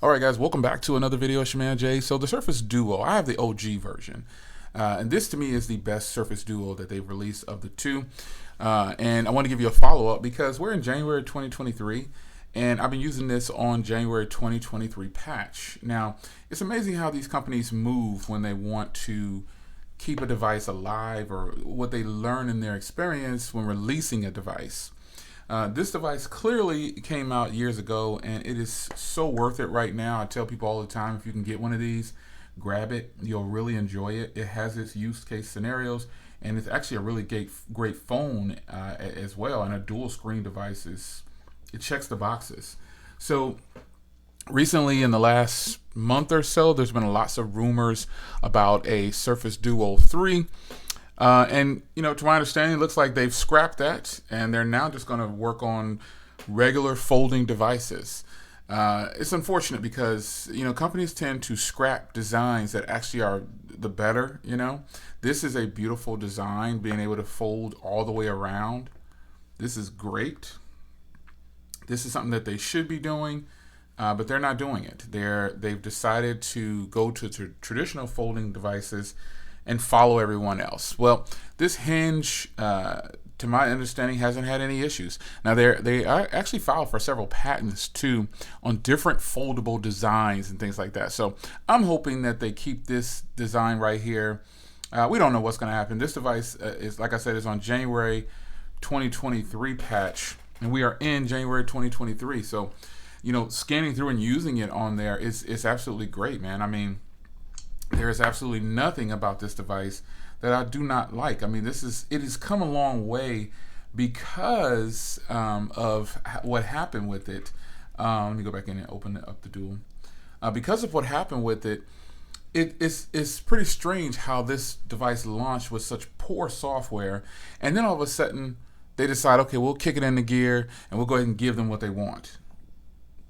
Alright guys, welcome back to another video. It's your man Jay. So the Surface Duo, I have the OG version. And this to me is the best Surface Duo that they've released of the two. And I want to give you a follow-up because we're in January 2023 and I've been using this on January 2023 patch. Now, it's amazing how these companies move when they want to keep a device alive or what they learn in their experience when releasing a device. This device clearly came out years ago and it is so worth it right now. I tell people all the time, if you can get one of these, grab it. You'll really enjoy it. It has its use case scenarios and it's actually a really great phone as well, and a dual screen device. It checks the boxes. So recently in the last month or so, there's been lots of rumors about a Surface Duo 3. And to my understanding, it looks like they've scrapped that and they're now just going to work on regular folding devices. It's unfortunate because, companies tend to scrap designs that actually are the better, This is a beautiful design, being able to fold all the way around. This is great. This is something that they should be doing, but they're not doing it. They've decided to go to traditional folding devices and follow everyone else. Well, this hinge, to my understanding, hasn't had any issues. Now, they actually filed for several patents too on different foldable designs and things like that. So I'm hoping that they keep this design right here. We don't know what's going to happen. This device is, like I said, is on January 2023 patch, and we are in January 2023. So, scanning through and using it on there is absolutely great, man. I mean, there is absolutely nothing about this device that I do not like. I mean, it has come a long way because of what happened with it. Let me go back in and open up the Duo. Because of what happened with it, it's pretty strange how this device launched with such poor software, and then all of a sudden they decide, okay, we'll kick it into gear and we'll go ahead and give them what they want,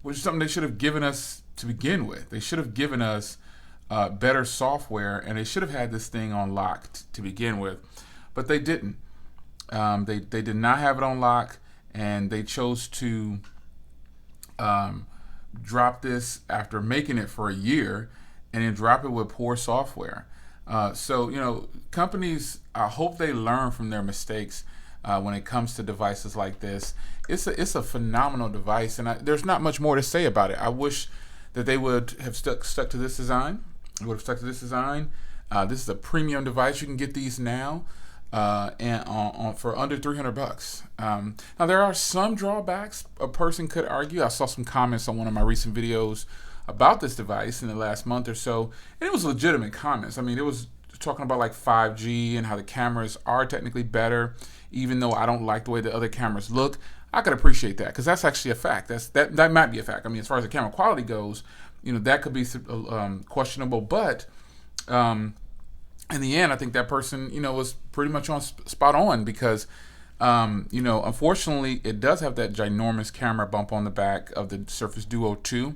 which is something they should have given us to begin with. They should have given us better software, and they should have had this thing on lock to begin with, but they didn't. They did not have it on lock, and they chose to drop this after making it for a year, and then drop it with poor software. So companies, I hope they learn from their mistakes when it comes to devices like this. It's a phenomenal device, and there's not much more to say about it. I wish that they would have stuck to this design. This is a premium device. You can get these now and for under $300. Now there are some drawbacks a person could argue. I saw some comments on one of my recent videos about this device in the last month or so, and it was legitimate comments. I mean, it was talking about like 5G and how the cameras are technically better, even though I don't like the way the other cameras look. I could appreciate that because that's actually a fact. That might be a fact. I mean, as far as the camera quality goes, that could be questionable, but in the end, I think that person, was pretty much on spot on because, unfortunately, it does have that ginormous camera bump on the back of the Surface Duo 2,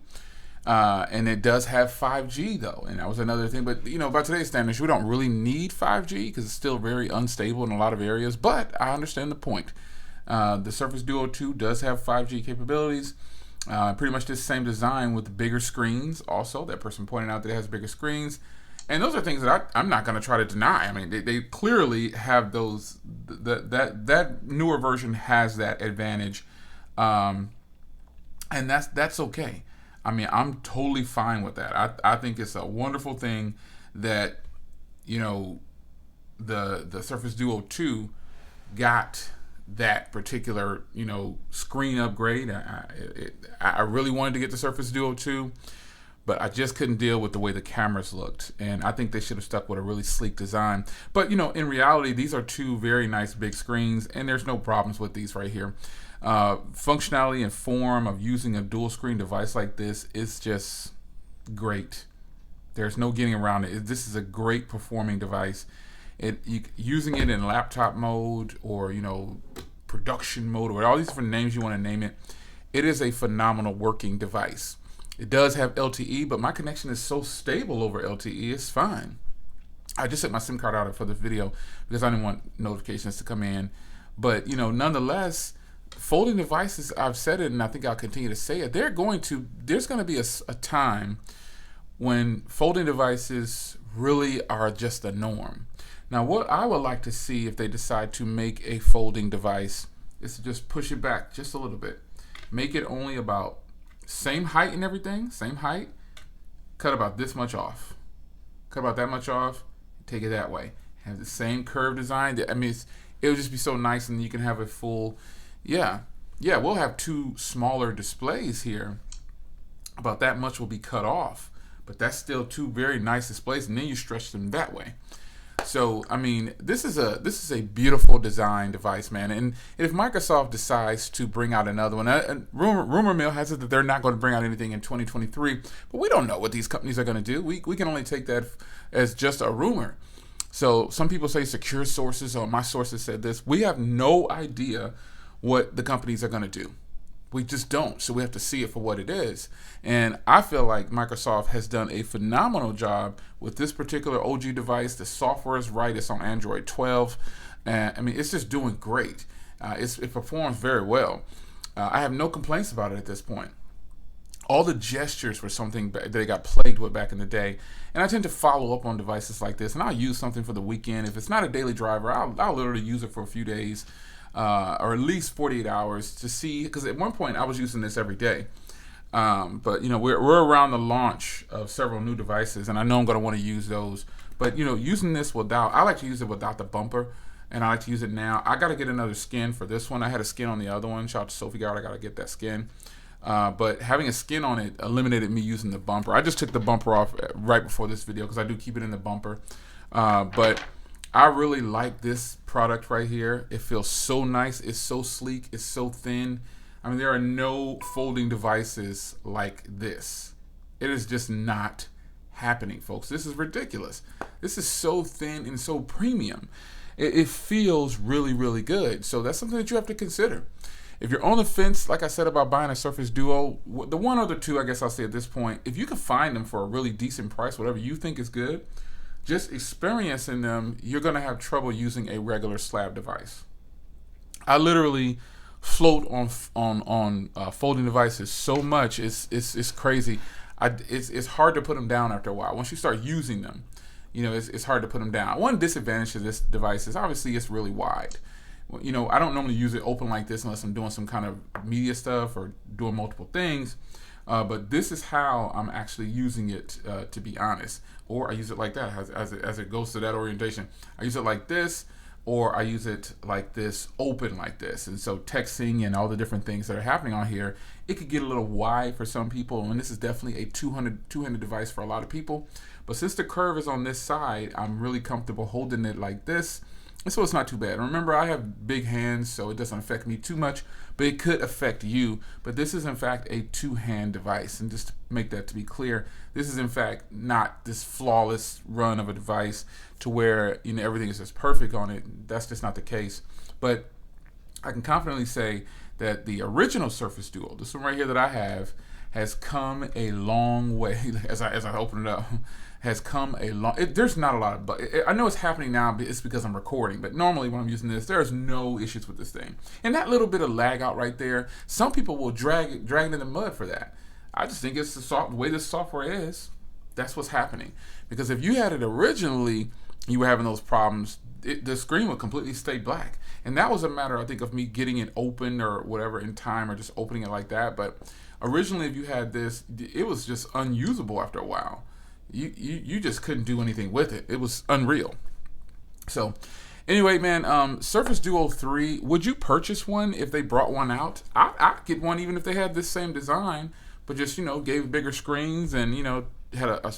and it does have 5G though, and that was another thing. But by today's standards, we don't really need 5G because it's still very unstable in a lot of areas. But I understand the point. The Surface Duo 2 does have 5G capabilities. Pretty much the same design with bigger screens. Also, that person pointed out that it has bigger screens, and those are things that I'm not going to try to deny. I mean, they clearly have those. That newer version has that advantage, and that's okay. I mean, I'm totally fine with that. I think it's a wonderful thing that the Surface Duo 2 got that particular screen upgrade. I really wanted to get the Surface Duo 2, but I just couldn't deal with the way the cameras looked, and I think they should have stuck with a really sleek design. But in reality, these are two very nice big screens, and there's no problems with these right here. Functionality and form of using a dual screen device like this is just great. There's no getting around it. This is a great performing device. Using it in laptop mode or production mode or all these different names you want to name it, it is a phenomenal working device. It does have LTE, but my connection is so stable over LTE, it's fine. I just set my SIM card out for this video because I didn't want notifications to come in, but nonetheless, folding devices, I've said it and I think I'll continue to say it, there's going to be a time when folding devices really are just the norm. Now, what I would like to see if they decide to make a folding device is to just push it back just a little bit. Make it only about same height and everything, same height, cut about this much off. Cut about that much off, take it that way. Have the same curve design. I mean, it would just be so nice, and you can have a full, yeah, we'll have two smaller displays here. About that much will be cut off, but that's still two very nice displays, and then you stretch them that way. So, I mean, this is a beautiful design device, man. And if Microsoft decides to bring out another one, rumor mill has it that they're not going to bring out anything in 2023, but we don't know what these companies are going to do. We can only take that as just a rumor. So some people say secure sources, or my sources said this. We have no idea what the companies are going to do. We just don't. So we have to see it for what it is. And I feel like Microsoft has done a phenomenal job with this particular OG device. The software is right. It's on Android 12. I mean, it's just doing great. It performs very well. I have no complaints about it at this point. All the gestures were something that they got plagued with back in the day. And I tend to follow up on devices like this. And I'll use something for the weekend. If it's not a daily driver, I'll literally use it for a few days. Or at least 48 hours to see, because at one point I was using this every day. But you know, we're around the launch of several new devices, and I know I'm going to want to use those. But you know, using this I like to use it without the bumper, and I like to use it now. I got to get another skin for this one. I had a skin on the other one. Shout out to Sophie Guard. I got to get that skin. But having a skin on it eliminated me using the bumper. I just took the bumper off right before this video because I do keep it in the bumper. But I really like this product right here. It feels so nice. It's so sleek. It's so thin. I mean, there are no folding devices like this. It is just not happening, folks. This is ridiculous. This is so thin and so premium. It feels really, really good. So that's something that you have to consider. If you're on the fence, like I said about buying a Surface Duo, the one or the two, I guess I'll say at this point, if you can find them for a really decent price, whatever you think is good, just experiencing them, you're going to have trouble using a regular slab device. I literally float on folding devices so much, it's crazy. It's hard to put them down after a while. Once you start using them, you know, it's hard to put them down. One disadvantage of this device is obviously it's really wide. You know, I don't normally use it open like this unless I'm doing some kind of media stuff or doing multiple things. But this is how I'm actually using it, to be honest. Or I use it like that as it goes to that orientation. I use it like this, or I use it like this, open like this. And so texting and all the different things that are happening on here, it could get a little wide for some people. And this is definitely a two-handed device for a lot of people. But since the curve is on this side, I'm really comfortable holding it like this. And so it's not too bad. Remember, I have big hands, so it doesn't affect me too much, but it could affect you. But this is, in fact, a two-hand device. And just to make that to be clear, this is, in fact, not this flawless run of a device to where, you know, everything is just perfect on it. That's just not the case. But I can confidently say that the original Surface Duo, this one right here that I have, has come a long way. As I open it up, has come a long. There's not a lot of, but I know it's happening now. But it's because I'm recording. But normally when I'm using this, there's no issues with this thing. And that little bit of lag out right there, some people will drag it in the mud for that. I just think it's the way this software is. That's what's happening. Because if you had it originally, you were having those problems. The screen would completely stay black. And that was a matter, I think, of me getting it open or whatever in time, or just opening it like that. But originally, if you had this, it was just unusable after a while. You just couldn't do anything with it. It was unreal. So anyway, man, Surface Duo 3, would you purchase one if they brought one out? I'd get one even if they had this same design, but just, you know, gave bigger screens and, you know, had a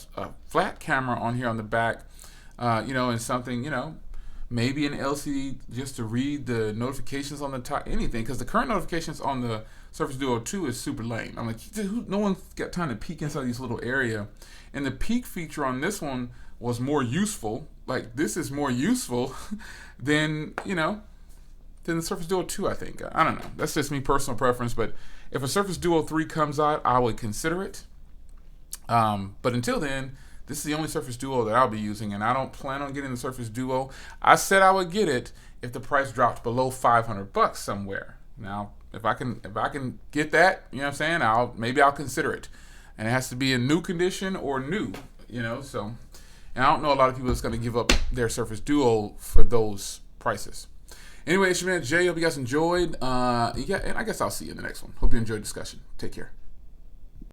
flat camera on here on the back, you know, and something, you know, maybe an LCD just to read the notifications on the top, anything, because the current notifications on the Surface Duo 2 is super lame. I'm like, no one's got time to peek inside this little area. And the peek feature on this one was more useful. Like, this is more useful than, you know, than the Surface Duo 2, I think. I don't know. That's just me, personal preference. But if a Surface Duo 3 comes out, I would consider it. But until then, this is the only Surface Duo that I'll be using, and I don't plan on getting the Surface Duo. I said I would get it if the price dropped below $500 somewhere. Now, if I can get that, you know what I'm saying, I'll consider it. And it has to be in new condition or new, so. And I don't know a lot of people that's going to give up their Surface Duo for those prices. Anyway, it's your man Jay. Hope you guys enjoyed. And I guess I'll see you in the next one. Hope you enjoyed the discussion. Take care.